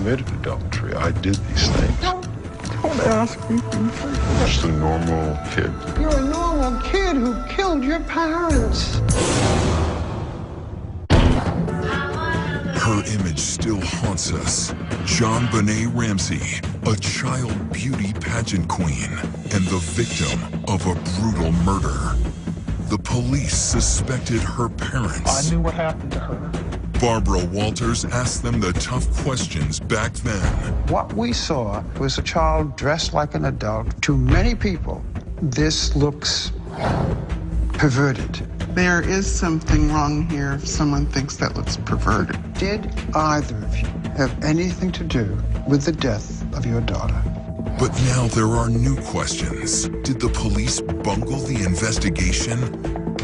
committed adultery. I did these things. Don't ask me. Just a normal kid. You're a normal kid who killed your parents. Her image still haunts us. JonBenet Ramsey, a child beauty pageant queen and the victim of a brutal murder. The police suspected her parents. I knew what happened to her. Barbara Walters asked them the tough questions back then. What we saw was a child dressed like an adult. To many people, this looks perverted. There is something wrong here if someone thinks that looks perverted. Did either of you have anything to do with the death of your daughter? But now there are new questions. Did the police bungle the investigation?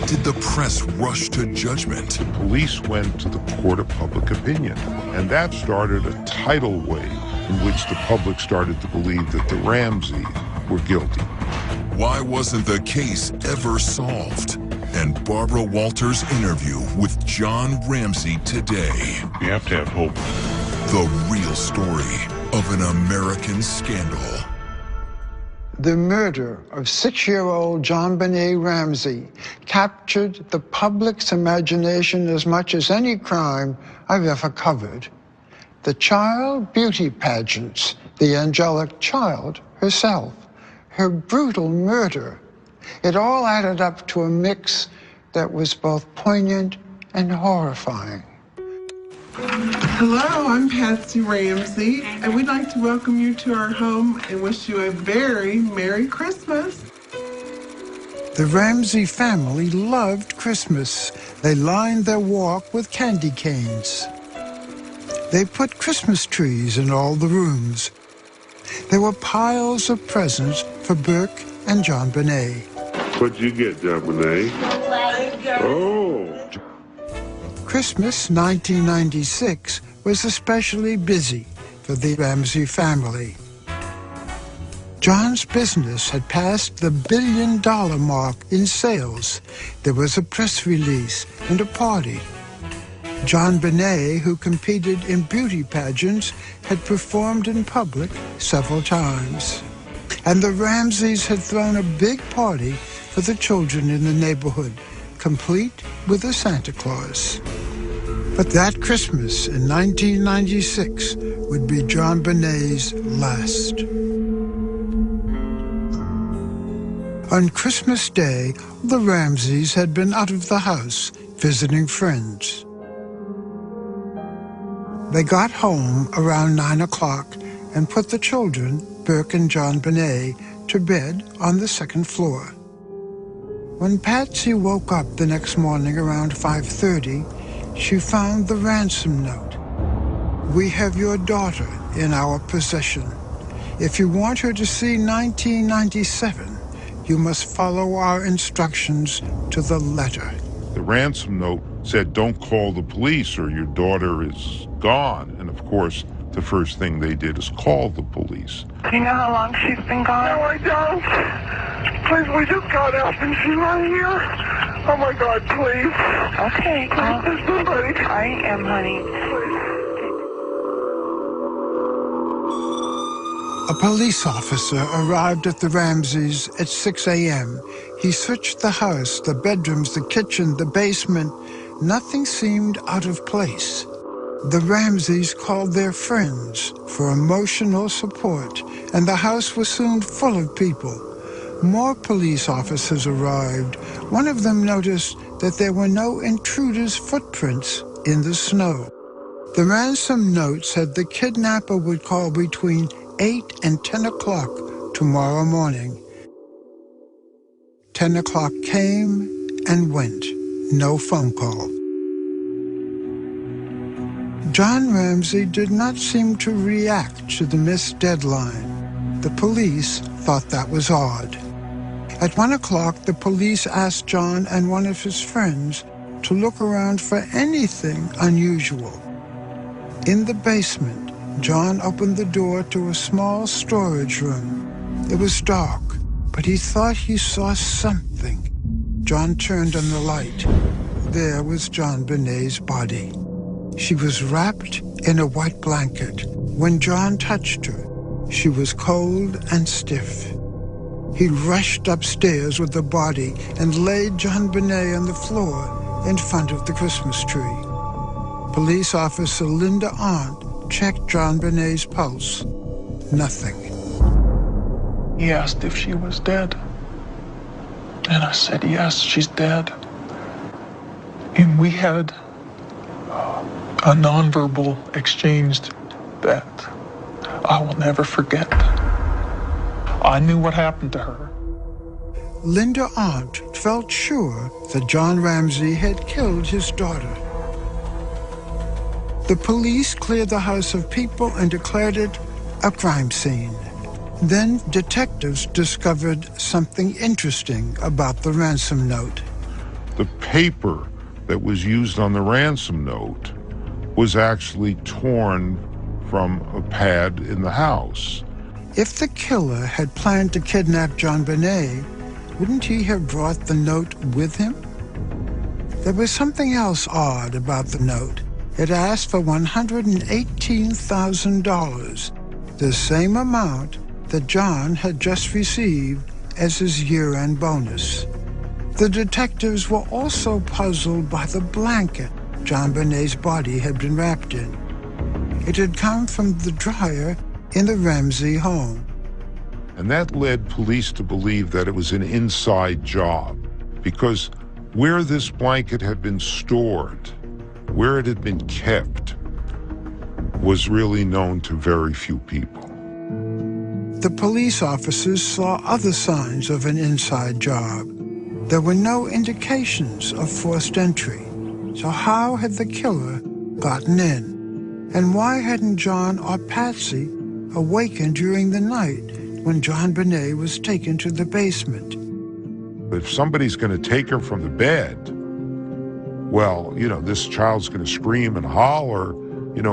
Did the press rush to judgment? Police went to the court of public opinion, and that started a tidal wave in which the public started to believe that the Ramseys were guilty. Why wasn't the case ever solved? And Barbara Walters' interview with John Ramsey today. You have to have hope. The real story of an American scandal. The murder of 6-year-old JonBenet Ramsey captured the public's imagination as much as any crime I've ever covered. The child beauty pageants, the angelic child herself, her brutal murder. It all added up to a mix that was both poignant and horrifying. Hello, I'm Patsy Ramsey, and we'd like to welcome you to our home and wish you a very Merry Christmas. The Ramsey family loved Christmas. They lined their walk with candy canes. They put Christmas trees in all the rooms. There were piles of presents for Burke and JonBenet. What'd you get, JonBenet? Oh! Christmas 1996 was especially busy for the Ramsey family. John's business had passed the $1 billion mark in sales. There was a press release and a party. JonBenet, who competed in beauty pageants, had performed in public several times. And the Ramseys had thrown a big party for the children in the neighborhood, complete with a Santa Claus. But that Christmas in 1996 would be JonBenet's last. On Christmas Day, the Ramseys had been out of the house visiting friends. They got home around 9 o'clock and put the children, Burke and JonBenet, to bed on the second floor. When Patsy woke up the next morning around 5:30, she found the ransom note. "We have your daughter in our possession. If you want her to see 1997, you must follow our instructions to the letter." The ransom note said, "Don't call the police or your daughter is gone." And of course, the first thing they did is call the police. Do you know how long she's been gone? No, I don't. Please, we just got up and she's right here. Oh my God, please. Okay, Please, there's somebody. I am, honey. A police officer arrived at the Ramseys at 6 a.m. He searched the house, the bedrooms, the kitchen, the basement. Nothing seemed out of place. The Ramseys called their friends for emotional support, and the house was soon full of people. More police officers arrived. One of them noticed that there were no intruders' footprints in the snow. The ransom note said the kidnapper would call between 8 and 10 o'clock tomorrow morning. 10 o'clock came and went. No phone call. John Ramsey did not seem to react to the missed deadline. The police thought that was odd. At 1 o'clock, the police asked John and one of his friends to look around for anything unusual. In the basement, John opened the door to a small storage room. It was dark, but he thought he saw something. John turned on the light. There was JonBenet's body. She was wrapped in a white blanket, When John touched her, she was cold and stiff. He rushed upstairs with the body and laid JonBenet on the floor in front of the Christmas tree. Police officer Linda Arndt checked JonBenet's pulse. Nothing. He asked if she was dead. And I said, yes, she's dead. And we had a nonverbal exchange that I will never forget. I knew what happened to her. Linda Arndt felt sure that John Ramsey had killed his daughter. The police cleared the house of people and declared it a crime scene. Then detectives discovered something interesting about the ransom note. The paper that was used on the ransom note was actually torn from a pad in the house. If the killer had planned to kidnap JonBenet, wouldn't he have brought the note with him? There was something else odd about the note. It asked for $118,000, the same amount that John had just received as his year-end bonus. The detectives were also puzzled by the blanket JonBenet's body had been wrapped in. It had come from the dryer in the Ramsey home. And that led police to believe that it was an inside job, because where this blanket had been stored, where it had been kept, was really known to very few people. The police officers saw other signs of an inside job. There were no indications of forced entry. So how had the killer gotten in? And why hadn't John or Patsy awakened during the night when JonBenet was taken to the basement? If somebody's going to take her from the bed, well, this child's going to scream and holler,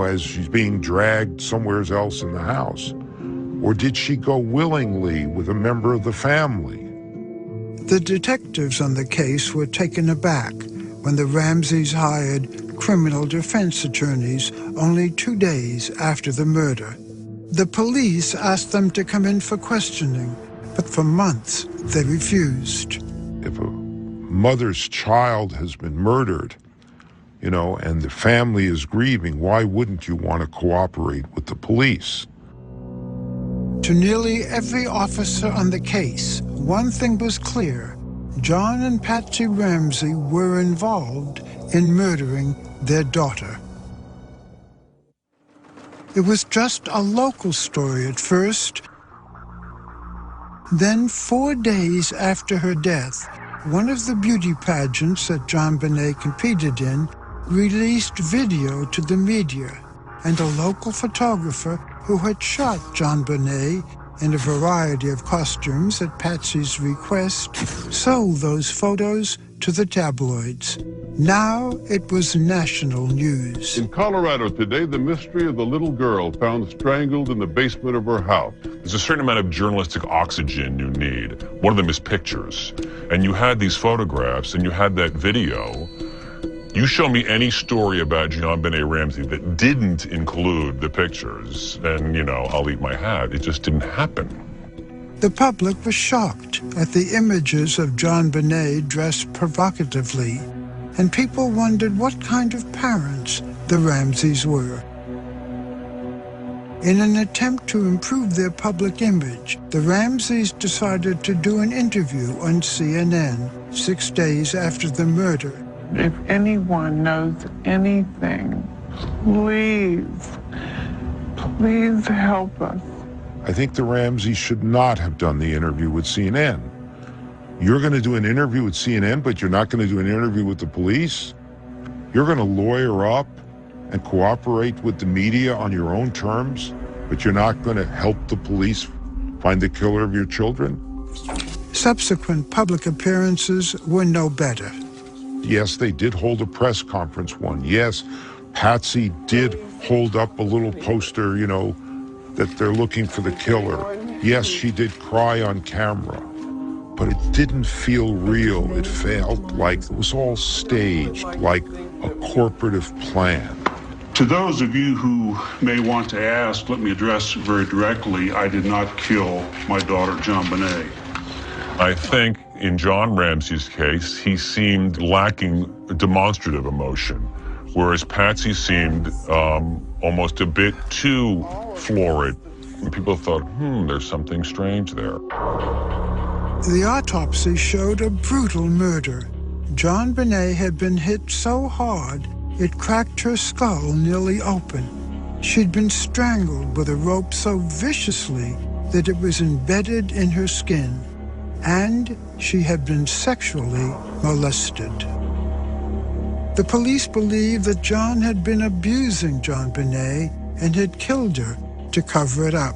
as she's being dragged somewhere else in the house. Or did she go willingly with a member of the family? The detectives on the case were taken aback when the Ramseys hired criminal defense attorneys only 2 days after the murder. The police asked them to come in for questioning, but for months they refused. If a mother's child has been murdered, and the family is grieving, why wouldn't you want to cooperate with the police? To nearly every officer on the case, one thing was clear. John and Patsy Ramsey were involved in murdering their daughter. It was just a local story at first. Then, 4 days after her death, one of the beauty pageants that JonBenet competed in released video to the media, and a local photographer who had shot JonBenet in a variety of costumes at Patsy's request sold those photos to the tabloids. Now it was national news. In Colorado today, the mystery of the little girl found strangled in the basement of her house. There's a certain amount of journalistic oxygen you need. One of them is pictures. And you had these photographs and you had that video. You show me any story about JonBenet Ramsey that didn't include the pictures, and, I'll eat my hat. It just didn't happen. The public was shocked at the images of JonBenet dressed provocatively, and people wondered what kind of parents the Ramseys were. In an attempt to improve their public image, the Ramseys decided to do an interview on CNN 6 days after the murder. If anyone knows anything, please help us. I think the Ramseys should not have done the interview with CNN. You're going to do an interview with CNN, but you're not going to do an interview with the police? You're going to lawyer up and cooperate with the media on your own terms, but you're not going to help the police find the killer of your children? Subsequent public appearances were no better. Yes, they did hold a press conference one. Yes, Patsy did hold up a little poster, that they're looking for the killer. Yes, she did cry on camera, but it didn't feel real. It felt like it was all staged, like a corporative plan. To those of you who may want to ask, let me address very directly, I did not kill my daughter, JonBenet. I think in John Ramsey's case, he seemed lacking demonstrative emotion, whereas Patsy seemed almost a bit too florid. And people thought, there's something strange there. The autopsy showed a brutal murder. JonBenet had been hit so hard it cracked her skull nearly open. She'd been strangled with a rope so viciously that it was embedded in her skin, and she had been sexually molested. The police believed that John had been abusing JonBenet and had killed her to cover it up,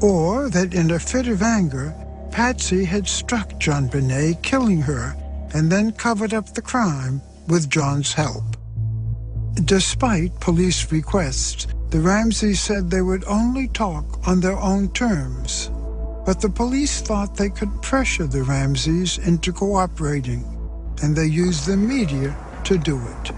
or that in a fit of anger, Patsy had struck JonBenet, killing her, and then covered up the crime with John's help. Despite police requests, the Ramseys said they would only talk on their own terms. But the police thought they could pressure the Ramseys into cooperating, and they used the media to do it.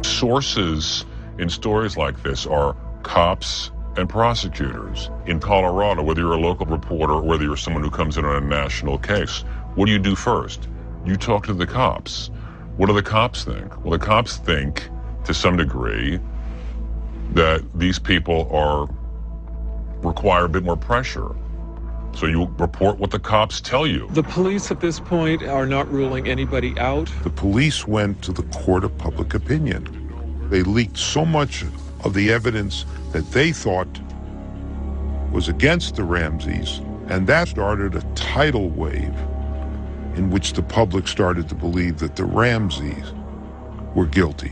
Sources in stories like this are cops and prosecutors. In Colorado, whether you're a local reporter or whether you're someone who comes in on a national case, what do you do first? You talk to the cops. What do the cops think? Well, the cops think, to some degree, that these people require a bit more pressure. So you report what the cops tell you. The police at this point are not ruling anybody out. The police went to the court of public opinion. They leaked so much of the evidence that they thought was against the Ramseys, and that started a tidal wave in which the public started to believe that the Ramseys were guilty.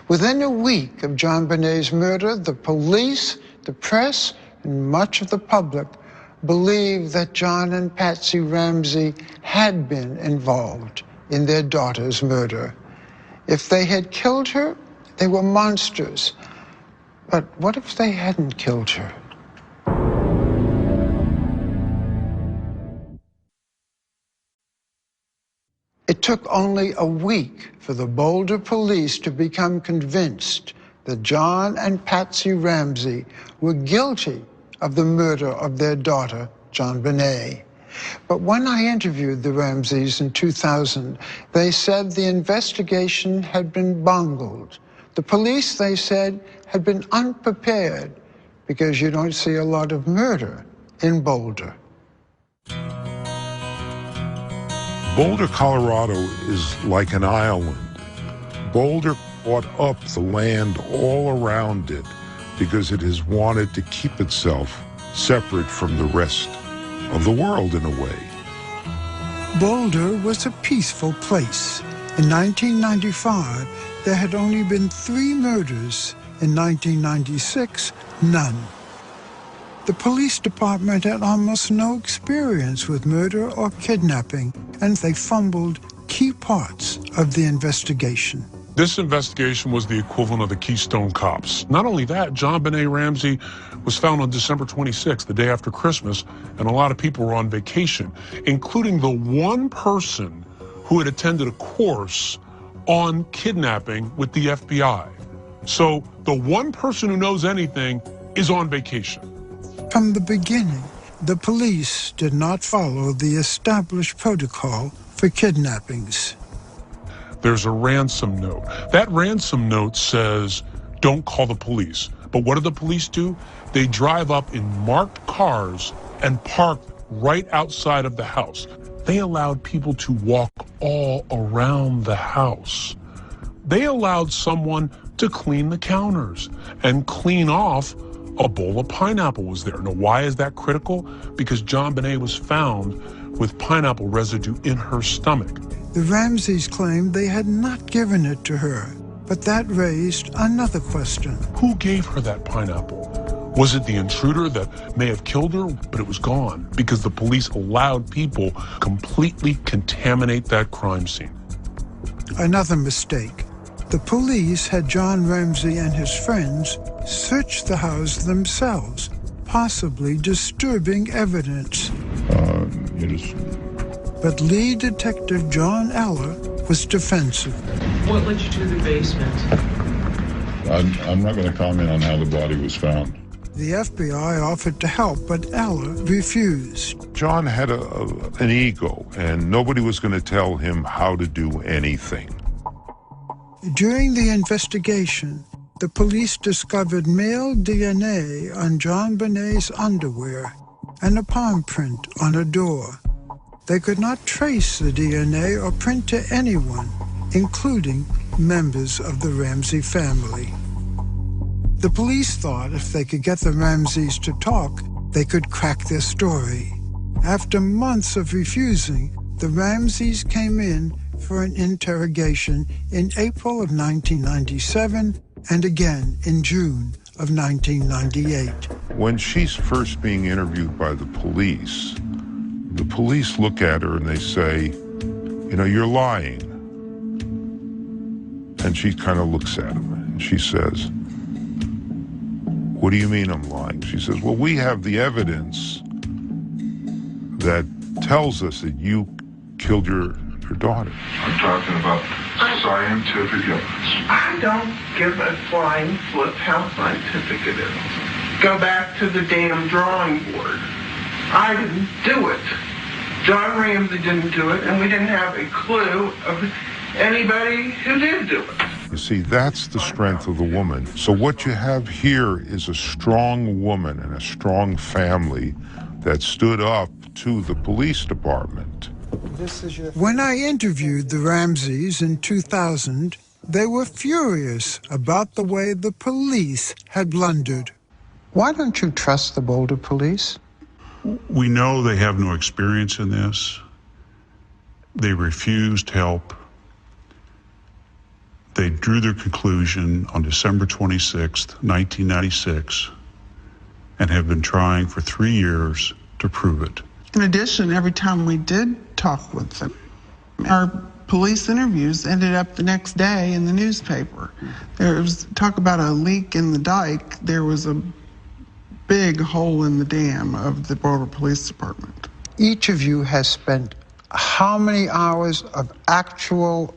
Within a week of JonBenet's murder, the police, the press, and much of the public believed that John and Patsy Ramsey had been involved in their daughter's murder. If they had killed her, they were monsters. But what if they hadn't killed her? It took only a week for the Boulder police to become convinced that John and Patsy Ramsey were guilty of the murder of their daughter, JonBenet. But when I interviewed the Ramseys in 2000, they said the investigation had been bungled. The police, they said, had been unprepared because you don't see a lot of murder in Boulder. Boulder, Colorado is like an island. Boulder bought up the land all around it because it has wanted to keep itself separate from the rest of the world in a way. Boulder was a peaceful place. In 1995, there had only been 3 murders. In 1996, none. The police department had almost no experience with murder or kidnapping, and they fumbled key parts of the investigation. This investigation was the equivalent of the Keystone Cops. Not only that, JonBenet Ramsey was found on December 26th, the day after Christmas, and a lot of people were on vacation, including the one person who had attended a course on kidnapping with the FBI. So the one person who knows anything is on vacation. From the beginning, the police did not follow the established protocol for kidnappings. There's a ransom note. That ransom note says, don't call the police. But what do the police do? They drive up in marked cars and park right outside of the house. They allowed people to walk all around the house. They allowed someone to clean the counters and clean off a bowl of pineapple was there. Now, why is that critical? Because JonBenet was found with pineapple residue in her stomach. The Ramseys claimed they had not given it to her, but that raised another question. Who gave her that pineapple? Was it the intruder that may have killed her, but it was gone because the police allowed people completely contaminate that crime scene? Another mistake. The police had John Ramsey and his friends search the house themselves, possibly disturbing evidence. But lead detective John Eller was defensive. What led you to the basement? I'm not going to comment on how the body was found. The FBI offered to help, but Ella refused. John had an ego, and nobody was going to tell him how to do anything. During the investigation, the police discovered male DNA on JonBenet's underwear and a palm print on a door. They could not trace the DNA or print to anyone, including members of the Ramsey family. The police thought if they could get the Ramseys to talk, they could crack their story. After months of refusing, the Ramseys came in for an interrogation in April of 1997 and again in June of 1998. When she's first being interviewed by the police look at her and they say, you know, you're lying. And she kind of looks at him and she says, what do you mean I'm lying? She says, well, we have the evidence that tells us that you killed your daughter. I'm talking about scientific evidence. I don't give a flying flip how scientific it is. Go back to the damn drawing board. I didn't do it. John Ramsey didn't do it, and we didn't have a clue of anybody who did do it. You see, that's the strength of the woman. So what you have here is a strong woman and a strong family that stood up to the police department. When I interviewed the Ramseys in 2000, they were furious about the way the police had blundered. Why don't you trust the Boulder police? We know they have no experience in this. They refused help. They drew their conclusion on December 26th, 1996, and have been trying for 3 years to prove it. In addition, every time we did talk with them, our police interviews ended up the next day in the newspaper. There was talk about a leak in the dike. There was a big hole in the dam of the Boulder Police Department. Each of you has spent how many hours of actual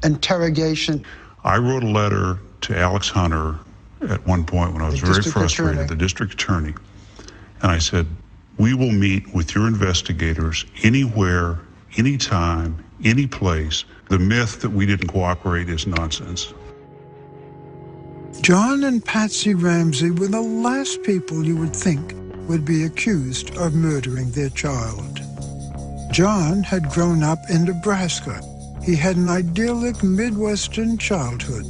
interrogation? I wrote a letter to Alex Hunter at one point when I was very frustrated, the district attorney, and I said, we will meet with your investigators anywhere, anytime, any place. The myth that we didn't cooperate is nonsense. John and Patsy Ramsey were the last people you would think would be accused of murdering their child. John had grown up in Nebraska. He had an idyllic Midwestern childhood.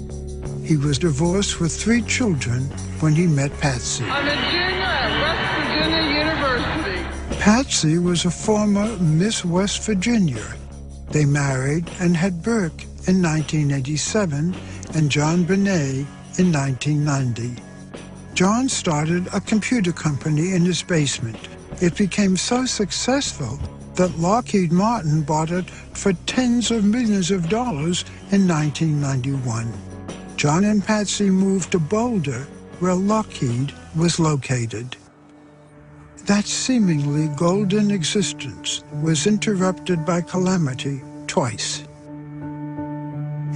He was divorced with 3 children when he met Patsy. I'm a junior at West Virginia University. Patsy was a former Miss West Virginia. They married and had Burke in 1987 and JonBenet in 1990. John started a computer company in his basement. It became so successful that Lockheed Martin bought it for tens of millions of dollars in 1991. John and Patsy moved to Boulder, where Lockheed was located. That seemingly golden existence was interrupted by calamity twice.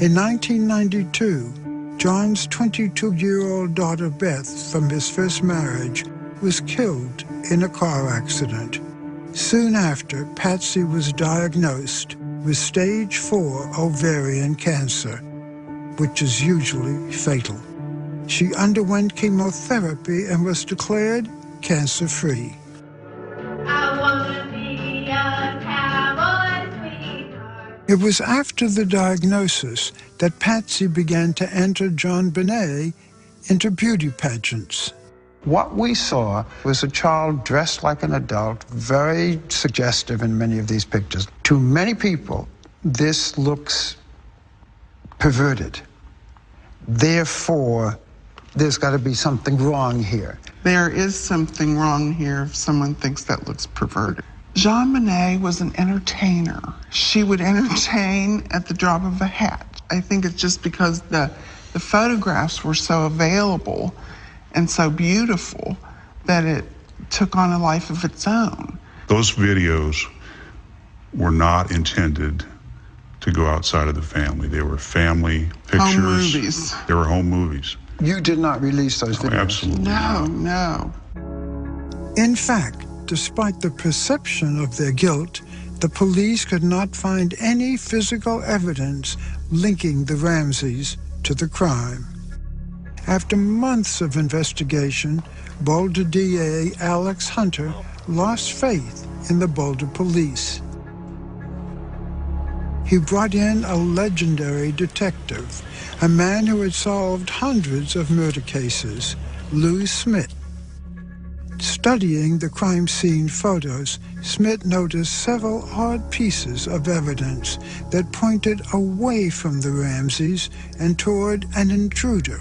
In 1992, John's 22-year-old daughter Beth, from his first marriage, was killed in a car accident. Soon after, Patsy was diagnosed with stage 4 ovarian cancer, which is usually fatal. She underwent chemotherapy and was declared cancer-free. It was after the diagnosis that Patsy began to enter JonBenet into beauty pageants. What we saw was a child dressed like an adult, very suggestive in many of these pictures. To many people, this looks perverted. Therefore, there's got to be something wrong here. There is something wrong here if someone thinks that looks perverted. JonBenet was an entertainer. She would entertain at the drop of a hat. I think it's just because the photographs were so available and so beautiful that it took on a life of its own. Those videos were not intended to go outside of the family. They were family pictures. Home movies. They were home movies. You did not release those videos? Absolutely not. No. In fact, despite the perception of their guilt, the police could not find any physical evidence linking the Ramseys to the crime. After months of investigation, Boulder DA Alex Hunter lost faith in the Boulder police. He brought in a legendary detective, a man who had solved hundreds of murder cases, Lou Smith. Studying the crime scene photos, Smith noticed several odd pieces of evidence that pointed away from the Ramseys and toward an intruder.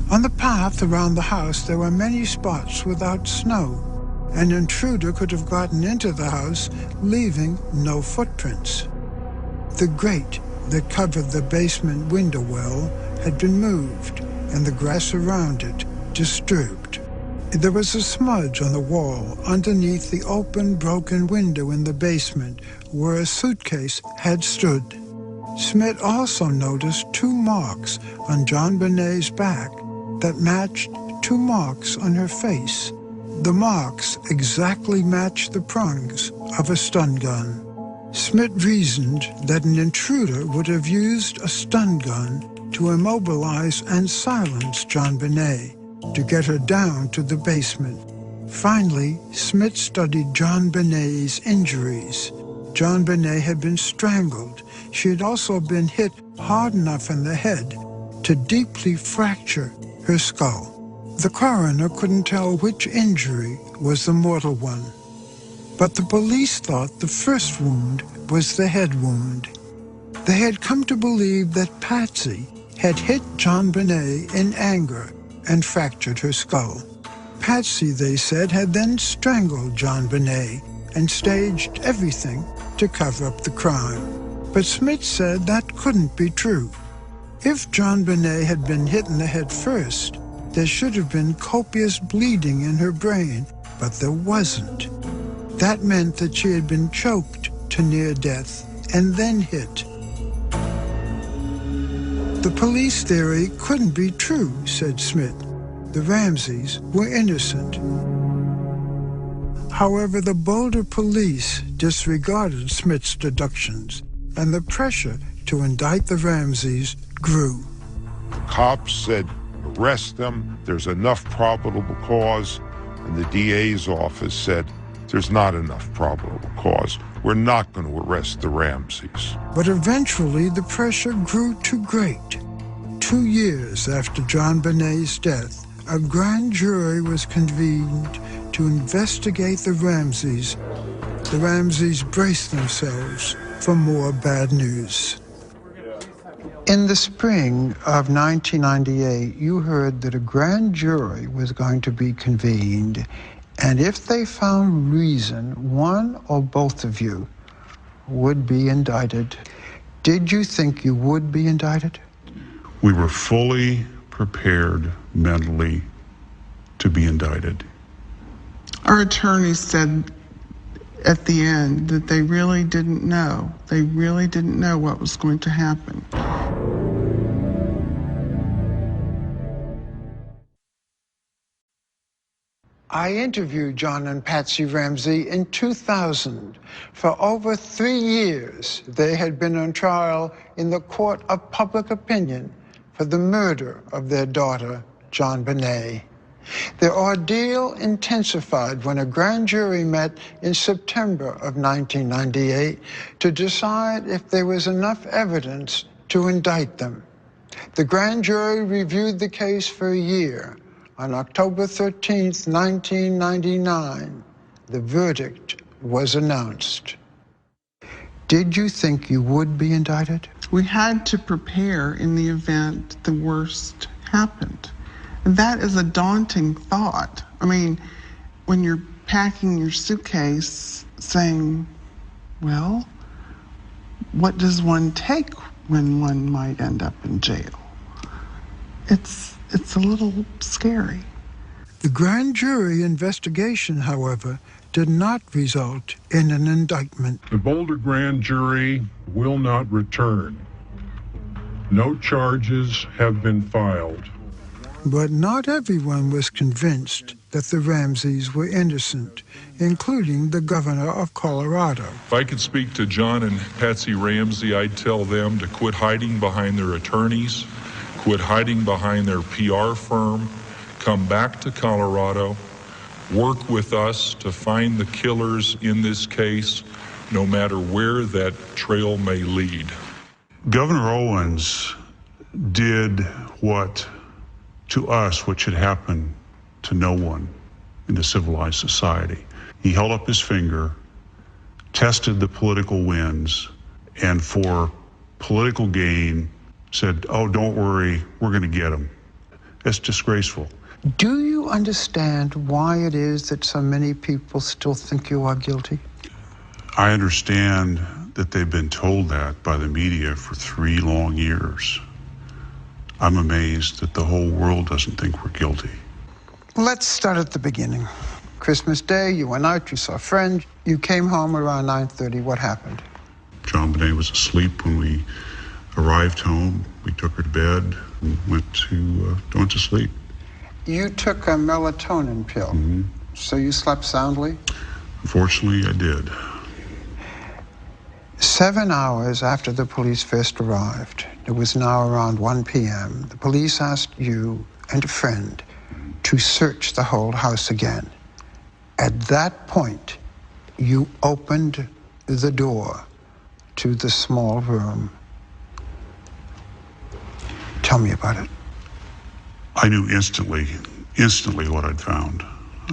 On the path around the house, there were many spots without snow. An intruder could have gotten into the house, leaving no footprints. The grate that covered the basement window well had been moved, and the grass around it disturbed. There was a smudge on the wall underneath the open, broken window in the basement where a suitcase had stood. Smith also noticed 2 marks on JonBenet's back that matched 2 marks on her face. The marks exactly matched the prongs of a stun gun. Smith reasoned that an intruder would have used a stun gun to immobilize and silence JonBenet to get her down to the basement. Finally, Smith studied JonBenet's injuries. JonBenet had been strangled. She had also been hit hard enough in the head to deeply fracture her skull. The coroner couldn't tell which injury was the mortal one, but the police thought the first wound was the head wound. They had come to believe that Patsy had hit JonBenet in anger and fractured her skull. Patsy, they said, had then strangled JonBenet and staged everything to cover up the crime. But Smith said that couldn't be true. If JonBenet had been hit in the head first, there should have been copious bleeding in her brain, but there wasn't. That meant that she had been choked to near death and then hit. The police theory couldn't be true, said Smith. The Ramseys were innocent. However, the Boulder police disregarded Smith's deductions, and the pressure to indict the Ramseys grew. Cops said, arrest them, there's enough probable cause, and the DA's office said, there's not enough probable cause. We're not going to arrest the Ramseys. But eventually the pressure grew too great. 2 years after JonBenet's death, a grand jury was convened to investigate the Ramseys. The Ramseys braced themselves for more bad news. In the spring of 1998, you heard that a grand jury was going to be convened, and if they found reason, one or both of you would be indicted. Did you think you would be indicted? We were fully prepared mentally to be indicted. Our attorney said at the end that they really didn't know. They really didn't know what was going to happen. I interviewed John and Patsy Ramsey in 2000. For over 3 years, they had been on trial in the court of public opinion for the murder of their daughter, JonBenet. Their ordeal intensified when a grand jury met in September of 1998 to decide if there was enough evidence to indict them. The grand jury reviewed the case for a year. On October 13th, 1999, the verdict was announced. Did you think you would be indicted? We had to prepare in the event the worst happened. That is a daunting thought. I mean, when you're packing your suitcase saying, well, what does one take when one might end up in jail? It's a little scary. The grand jury investigation, however, did not result in an indictment. The Boulder grand jury will not return. No charges have been filed. But not everyone was convinced that the Ramseys were innocent, including the governor of Colorado. If I could speak to John and Patsy Ramsey, I'd tell them to quit hiding behind their attorneys, quit hiding behind their PR firm, come back to Colorado, work with us to find the killers in this case, no matter where that trail may lead. Governor Owens did what should happen to no one in a civilized society. He held up his finger, tested the political winds, and for political gain said, oh, don't worry, we're going to get them. That's disgraceful. Do you understand why it is that so many people still think you are guilty? I understand that they've been told that by the media for 3 long years. I'm amazed that the whole world doesn't think we're guilty. Let's start at the beginning. Christmas Day, you went out, you saw friends, you came home around 9:30. What happened? JonBenet was asleep when we arrived home. We took her to bed and went to sleep. You took a melatonin pill, so you slept soundly? Unfortunately, I did. 7 hours after the police first arrived, it was now around 1 p.m., the police asked you and a friend to search the whole house again. At that point, you opened the door to the small room. Tell me about it. I knew instantly what I'd found.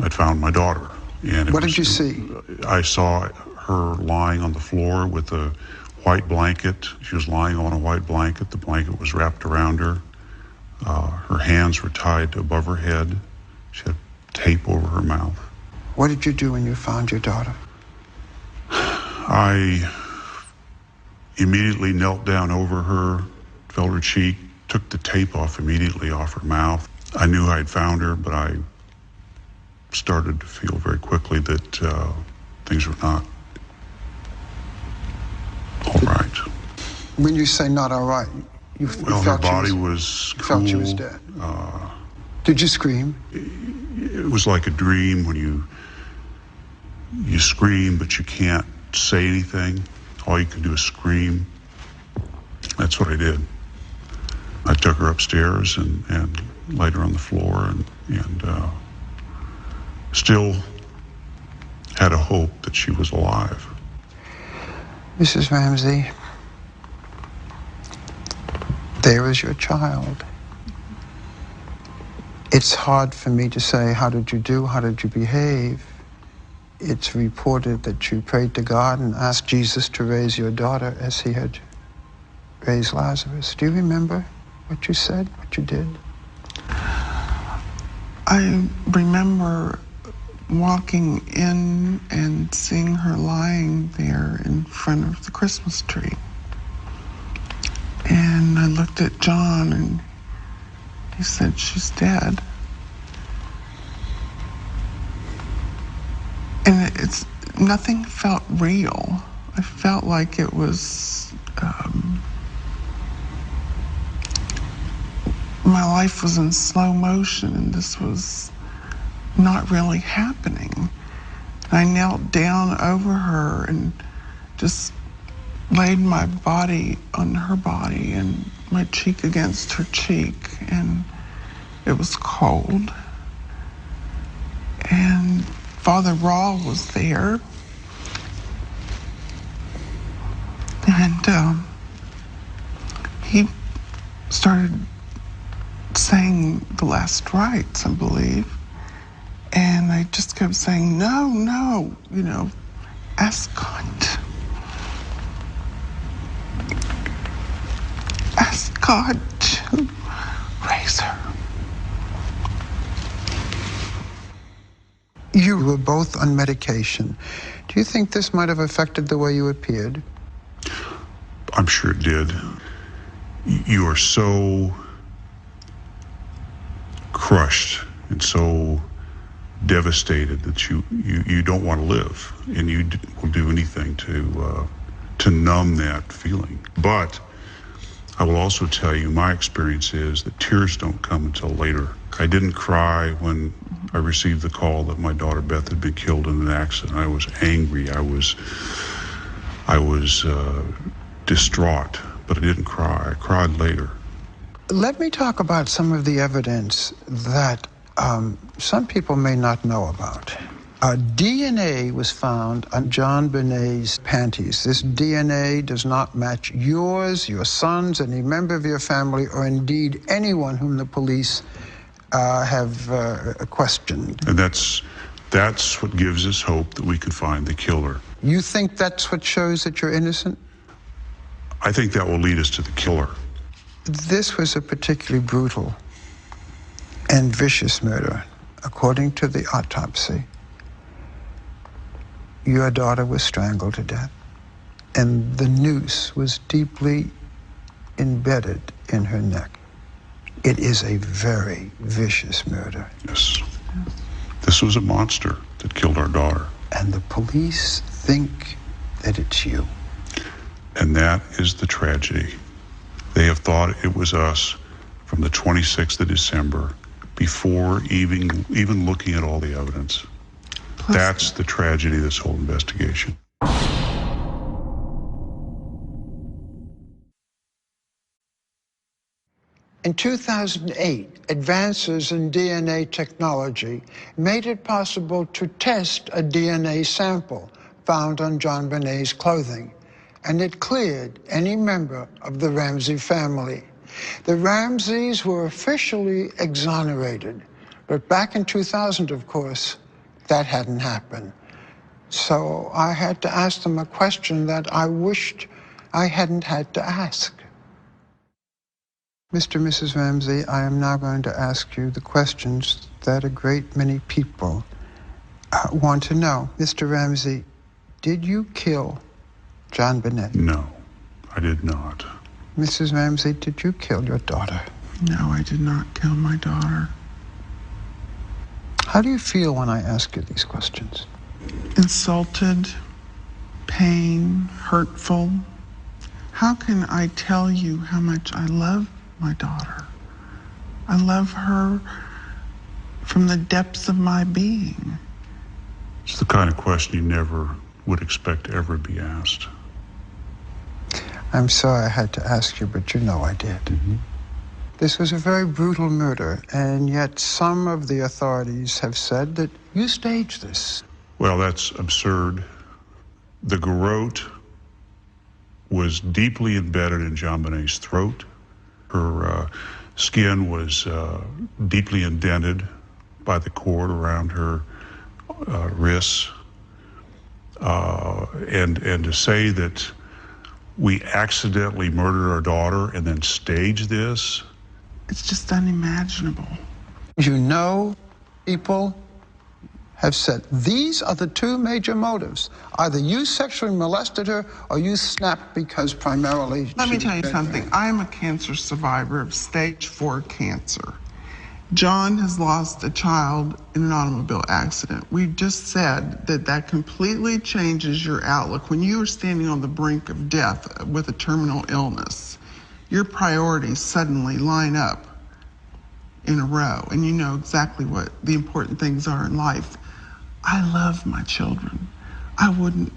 I'd found my daughter. And what did you see? I saw her lying on the floor with a white blanket. She was lying on a white blanket. The blanket was wrapped around her. Her hands were tied above her head. She had tape over her mouth. What did you do when you found your daughter? I immediately knelt down over her, felt her cheek, took the tape immediately off her mouth. I knew I'd found her, but I started to feel very quickly that things were not all right. When you say not all right, you felt her body was cool. Felt she was dead. Did you scream? It was like a dream when you scream, but you can't say anything. All you can do is scream. That's what I did. I took her upstairs and laid her on the floor and still had a hope that she was alive. Mrs. Ramsey, there is your child. It's hard for me to say, how did you do? How did you behave? It's reported that you prayed to God and asked Jesus to raise your daughter as he had raised Lazarus. Do you remember what you said, what you did? I remember walking in and seeing her lying there in front of the Christmas tree. And I looked at John and he said, she's dead. And nothing felt real. I felt like it was, my life was in slow motion and this was not really happening. I knelt down over her and just laid my body on her body and my cheek against her cheek, and it was cold. And Father Rawl was there. And he started saying the last rites, I believe. And I just kept saying, no, no, ask God. Ask God to raise her. You were both on medication. Do you think this might have affected the way you appeared? I'm sure it did. You are so crushed and so devastated that you don't want to live, and you will do anything to numb that feeling. But I will also tell you, my experience is that tears don't come until later. I didn't cry when I received the call that my daughter Beth had been killed in an accident. I was angry. I was distraught, but I didn't cry. I cried later. Let me talk about some of the evidence that some people may not know about. DNA was found on JonBenet's panties. This DNA does not match yours, your son's, any member of your family, or indeed anyone whom the police have questioned. And that's what gives us hope that we can find the killer. You think that's what shows that you're innocent? I think that will lead us to the killer. This was a particularly brutal and vicious murder. According to the autopsy, your daughter was strangled to death, and the noose was deeply embedded in her neck. It is a very vicious murder. Yes. This was a monster that killed our daughter. And the police think that it's you. And that is the tragedy. They have thought it was us from the 26th of December before even looking at all the evidence. That's the tragedy of this whole investigation. In 2008, advances in DNA technology made it possible to test a DNA sample found on JonBenet's clothing, and it cleared any member of the Ramsey family. The Ramseys were officially exonerated, but back in 2000, of course, that hadn't happened. So I had to ask them a question that I wished I hadn't had to ask. Mr. and Mrs. Ramsey, I am now going to ask you the questions that a great many people want to know. Mr. Ramsey, did you kill JonBenet? No, I did not. Mrs. Ramsey, did you kill your daughter? No, I did not kill my daughter. How do you feel when I ask you these questions? Insulted, pain, hurtful. How can I tell you how much I love my daughter? I love her from the depths of my being. It's the kind of question you never would expect to ever be asked. I'm sorry I had to ask you, but you know I did. Mm-hmm. This was a very brutal murder, and yet some of the authorities have said that you staged this. Well, that's absurd. The garrote was deeply embedded in JonBenet's throat. Her skin was deeply indented by the cord around her wrists. And to say that we accidentally murdered our daughter and then staged this? It's just unimaginable. You know, people have said these are the two major motives. Either you sexually molested her or you snapped because primarily... Let me tell you something. I'm a cancer survivor of stage 4 cancer. John has lost a child in an automobile accident. We just said that that completely changes your outlook. When you are standing on the brink of death with a terminal illness, your priorities suddenly line up in a row, and you know exactly what the important things are in life. I love my children. I wouldn't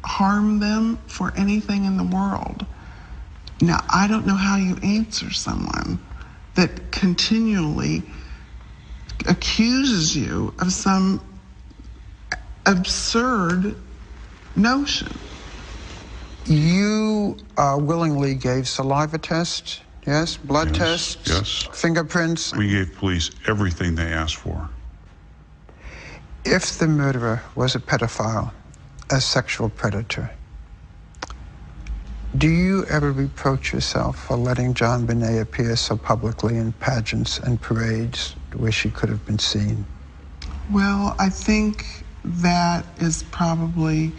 harm them for anything in the world. Now, I don't know how you answer someone that continually accuses you of some absurd notion. You willingly gave saliva tests, yes? Blood tests? Yes. Fingerprints? We gave police everything they asked for. If the murderer was a pedophile, a sexual predator, do you ever reproach yourself for letting JonBenet appear so publicly in pageants and parades where she could have been seen? Well, I think that is probably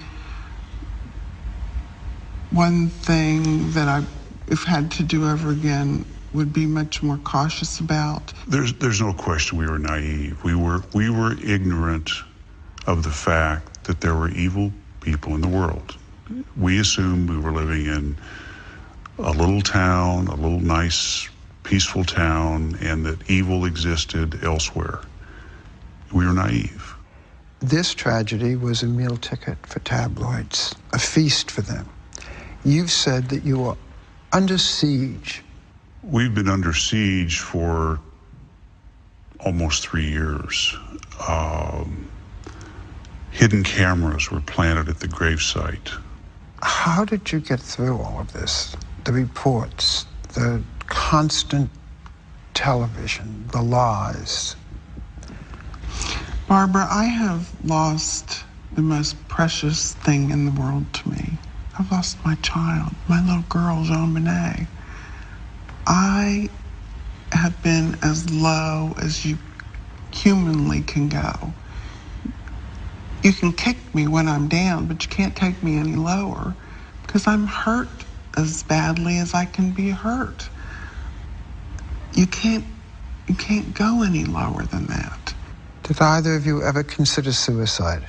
one thing that I, if had to do over again, would be much more cautious about. There's no question we were naive. We were ignorant of the fact that there were evil people in the world. We assumed we were living in a little town, a little nice, peaceful town, and that evil existed elsewhere. We were naive. This tragedy was a meal ticket for tabloids, a feast for them. You've said that you were under siege. We've been under siege for almost 3 years. Hidden cameras were planted at the gravesite. How did you get through all of this? The reports, the constant television, the lies. Barbara, I have lost the most precious thing in the world to me. I've lost my child, my little girl, JonBenet. I have been as low as you humanly can go. You can kick me when I'm down, but you can't take me any lower because I'm hurt as badly as I can be hurt. You can't go any lower than that. Did either of you ever consider suicide?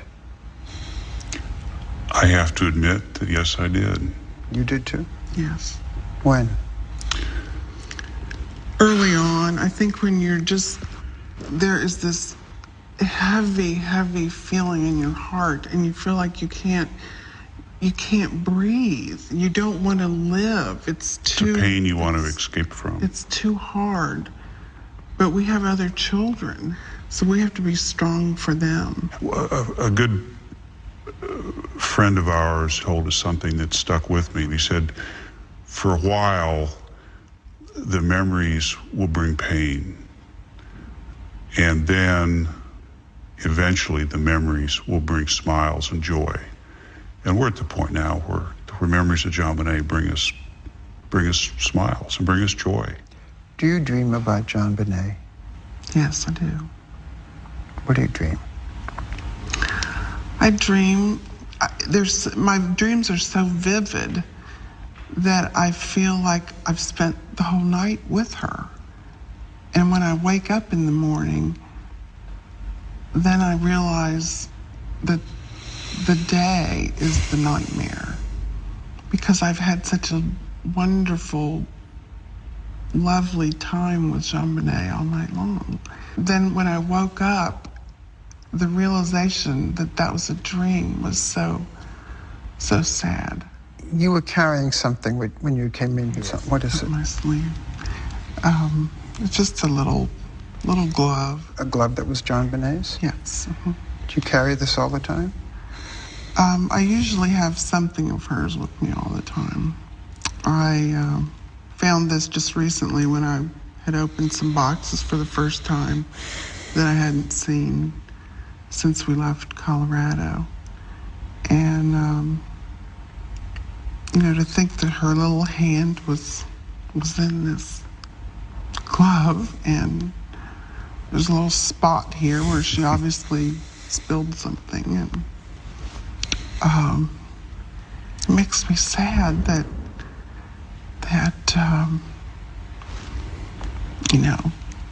I have to admit that yes, I did. You did too? Yes. When? Early on, I think when you're just, there is this heavy, heavy feeling in your heart and you feel like you can't breathe. You don't want to live. It's too... It's a pain you want to escape from. It's too hard. But we have other children, so we have to be strong for them. A good friend of ours told us something that stuck with me. He said, for a while, the memories will bring pain. And then, eventually, the memories will bring smiles and joy. And we're at the point now where memories of JonBenet bring us smiles and bring us joy. Do you dream about JonBenet? Yes, I do. What do you dream? I dream, my dreams are so vivid that I feel like I've spent the whole night with her. And when I wake up in the morning, then I realize that the day is the nightmare because I've had such a wonderful, lovely time with JonBenet all night long. Then when I woke up, the realization that that was a dream was so sad. You were carrying something when you came in. What is it? My sleeve. It's just a little glove. A glove that was JonBenet's? Yes. Do you carry this all the time? I usually have something of hers with me all the time. I found this just recently when I had opened some boxes for the first time that I hadn't seen since we left Colorado. And, to think that her little hand was in this glove, and there's a little spot here where she obviously spilled something, and it makes me sad that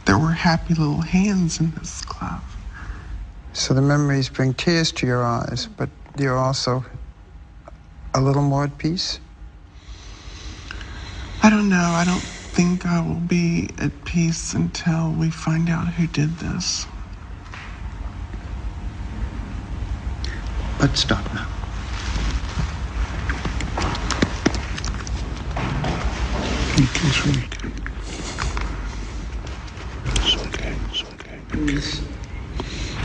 there were happy little hands in this glove. So the memories bring tears to your eyes, but you're also a little more at peace? I don't know. I don't think I will be at peace until we find out who did this. Let's stop now. Okay, sweet. It's okay. It's okay.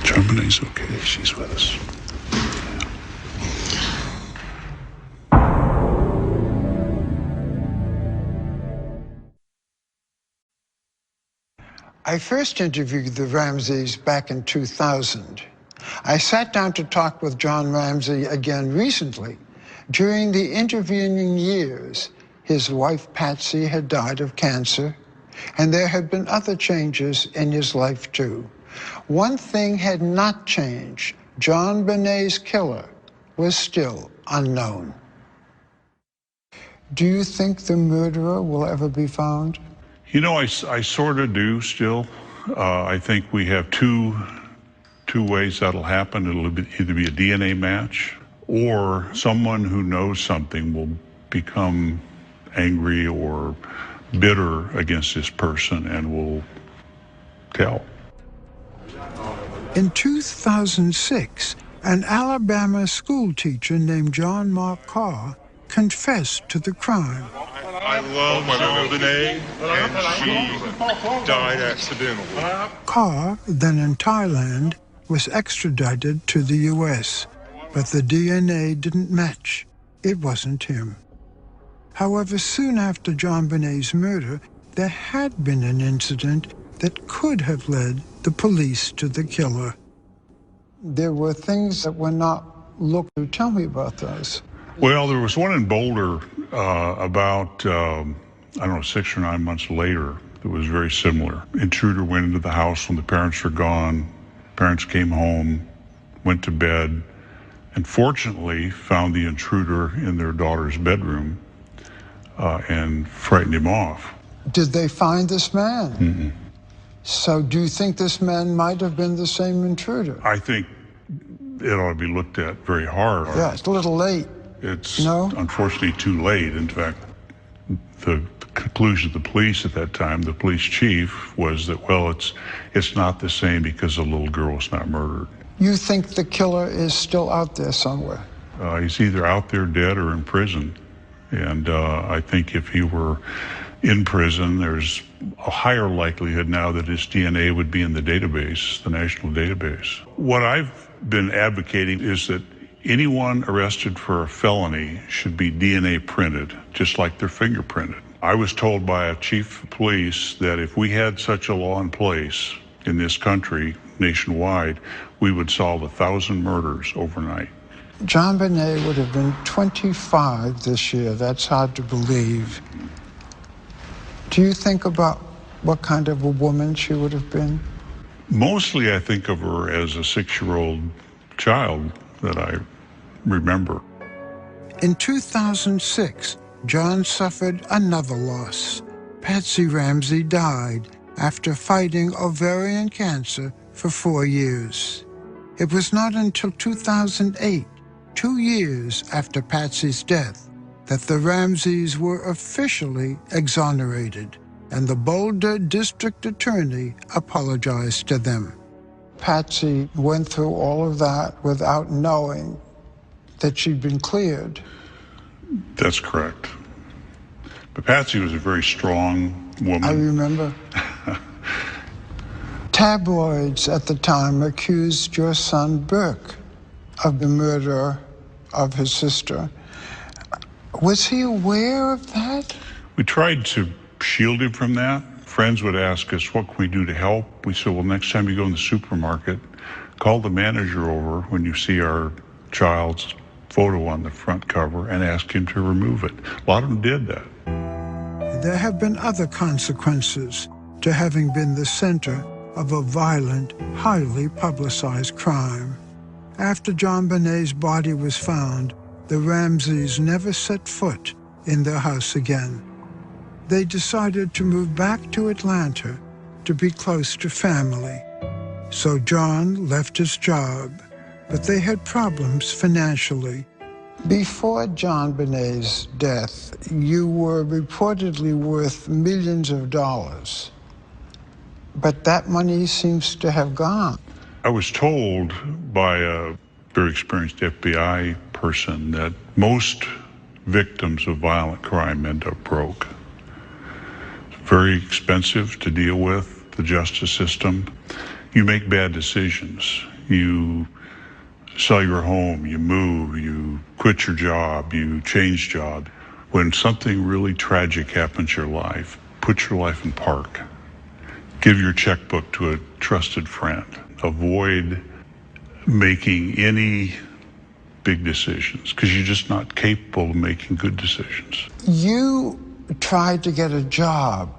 JonBenet's okay. She's with us. I first interviewed the Ramseys back in 2000. I sat down to talk with John Ramsey again recently. During the intervening years, his wife Patsy had died of cancer, and there had been other changes in his life too. One thing had not changed. JonBenet's killer was still unknown. Do you think the murderer will ever be found? You know, I sort of do still. I think we have two ways that'll happen. It'll either be a DNA match, or someone who knows something will become angry or bitter against this person and will tell. In 2006, an Alabama school teacher named John Mark Carr confessed to the crime. I love JonBenet, and she died accidentally. Carr, then in Thailand, was extradited to the U.S., but the DNA didn't match. It wasn't him. However, soon after JonBenet's murder, there had been an incident that could have led the police to the killer. There were things that were not looked at. Tell me about those. Well, there was one in Boulder about, I don't know, 6 or 9 months later that was very similar. Intruder went into the house when the parents were gone. Parents came home, went to bed, and fortunately found the intruder in their daughter's bedroom and frightened him off. Did they find this man? Mm-mm. So do you think this man might have been the same intruder? I think it ought to be looked at very hard. Yeah, it's a little late. It's unfortunately too late. In fact, the conclusion of the police at that time, the police chief, was that, well, it's not the same because the little girl was not murdered. You think the killer is still out there somewhere? He's either out there dead or in prison. And I think if he were in prison, there's a higher likelihood now that his DNA would be in the database, the national database. What I've been advocating is that anyone arrested for a felony should be DNA printed, just like they're fingerprinted. I was told by a chief of police that if we had such a law in place in this country, nationwide, we would solve 1,000 murders overnight. JonBenet would have been 25 this year. That's hard to believe. Do you think about what kind of a woman she would have been? Mostly I think of her as a 6-year-old child that I remember. In 2006, John suffered another loss. Patsy Ramsey died after fighting ovarian cancer for 4 years. It was not until 2008, 2 years after Patsy's death, that the Ramseys were officially exonerated, and the Boulder District Attorney apologized to them. Patsy went through all of that without knowing that she'd been cleared. That's correct. But Patsy was a very strong woman. I remember. Tabloids at the time accused your son Burke of the murder of his sister. Was he aware of that? We tried to shield him from that. Friends would ask us, what can we do to help? We said, well, next time you go in the supermarket, call the manager over when you see our child's photo on the front cover and ask him to remove it. A lot of them did that. There have been other consequences to having been the center of a violent, highly publicized crime. After JonBenet's body was found, the Ramseys never set foot in their house again. They decided to move back to Atlanta to be close to family. So John left his job, but they had problems financially. Before JonBenet's death, you were reportedly worth millions of dollars, but that money seems to have gone. I was told by a very experienced FBI person that most victims of violent crime end up broke. It's very expensive to deal with, the justice system. You make bad decisions. You sell your home, you move, you quit your job, you change job. When something really tragic happens in your life, put your life in park. Give your checkbook to a trusted friend. Avoid making any big decisions because you're just not capable of making good decisions. You tried to get a job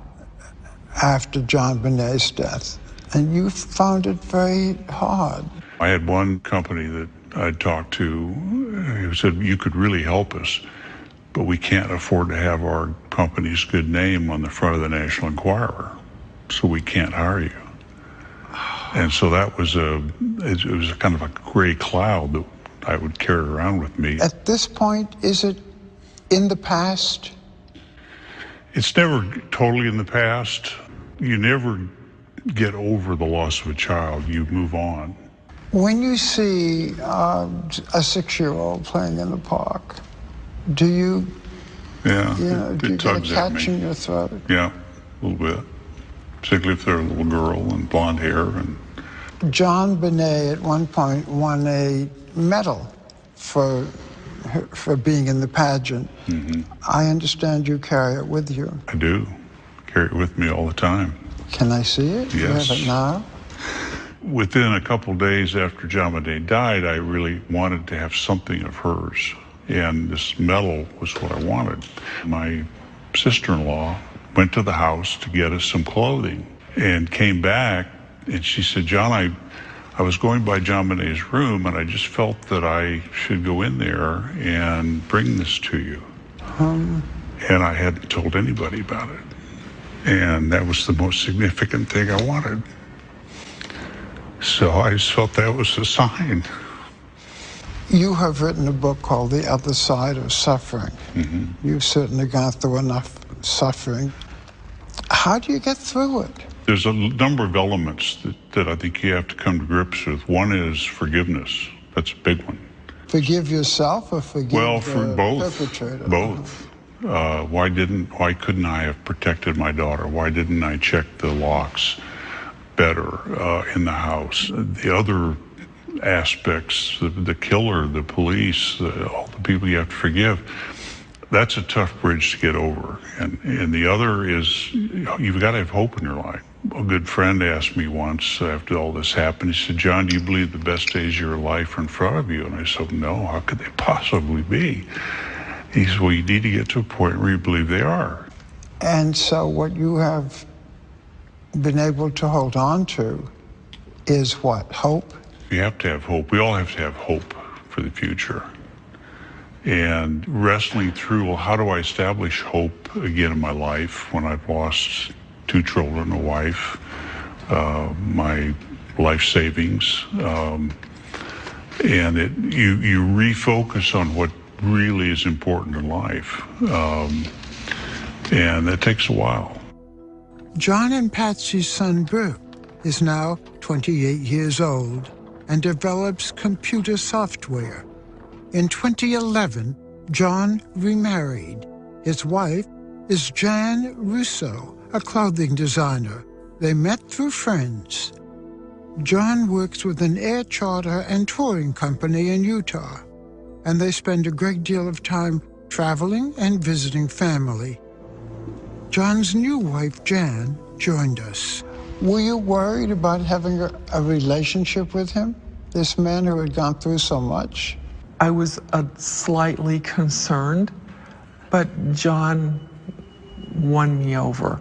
after JonBenet's death, and you found it very hard. I had one company that I'd talked to who said, you could really help us, but we can't afford to have our company's good name on the front of the National Enquirer, so we can't hire you. And so that was it was kind of a gray cloud that I would carry around with me. At this point, is it in the past? It's never totally in the past. You never get over the loss of a child. You move on. When you see a 6-year-old playing in the park, do you, do you get a catch in your throat? Yeah, a little bit. Particularly if they're a little girl and blonde hair. And JonBenet at one point won a medal for being in the pageant. Mm-hmm. I understand you carry it with you. I do. Carry it with me all the time. Can I see it? Yes. You have it now? Within a couple of days after JonBenet died, I really wanted to have something of hers. And this medal was what I wanted. My sister-in-law went to the house to get us some clothing and came back, and she said, John, I was going by JonBenet's room, and I just felt that I should go in there and bring this to you. And I hadn't told anybody about it. And that was the most significant thing I wanted. So I just felt that was a sign. You have written a book called The Other Side of Suffering. Mm-hmm. You've certainly gone through enough suffering. How do you get through it? There's a number of elements that I think you have to come to grips with. One is forgiveness. That's a big one. Forgive yourself or forgive the perpetrator? Both. Why couldn't I have protected my daughter? Why didn't I check the locks better in the house? The other aspects, the killer, the police, all the people you have to forgive, that's a tough bridge to get over. And the other is, you've got to have hope in your life. A good friend asked me once after all this happened, he said, John, do you believe the best days of your life are in front of you? And I said, no, how could they possibly be? He said, well, you need to get to a point where you believe they are. And so what you have been able to hold on to is what? Hope? You have to have hope. We all have to have hope for the future. And wrestling through, well, how do I establish hope again in my life when I've lost 2 children, a wife, my life savings, and you refocus on what really is important in life, and it takes a while. John and Patsy's son, Bert, is now 28 years old and develops computer software. In 2011, John remarried. His wife is Jan Russo, a clothing designer. They met through friends. John works with an air charter and touring company in Utah, and they spend a great deal of time traveling and visiting family. John's new wife, Jan, joined us. Were you worried about having a relationship with him, this man who had gone through so much? I was slightly concerned, but John won me over.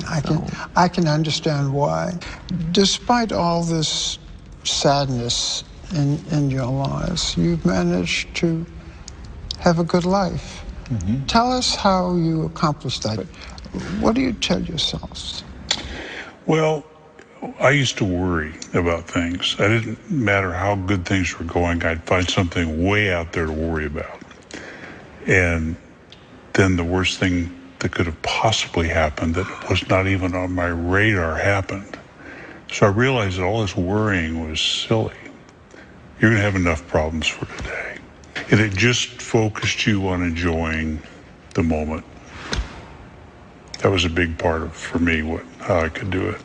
I can understand why. Despite all this sadness in your lives, you've managed to have a good life. Mm-hmm. Tell us how you accomplished that. What do you tell yourselves? Well, I used to worry about things. It didn't matter how good things were going, I'd find something way out there to worry about. And then the worst thing that could have possibly happened that was not even on my radar happened. So I realized that all this worrying was silly. You're going to have enough problems for today. And it just focused you on enjoying the moment. That was a big part of, for me, how I could do it.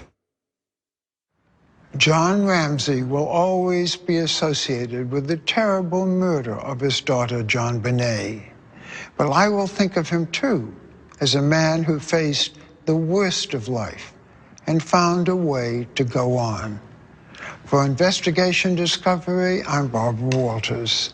John Ramsey will always be associated with the terrible murder of his daughter, JonBenet. But I will think of him, too, as a man who faced the worst of life and found a way to go on. For Investigation Discovery, I'm Barbara Walters.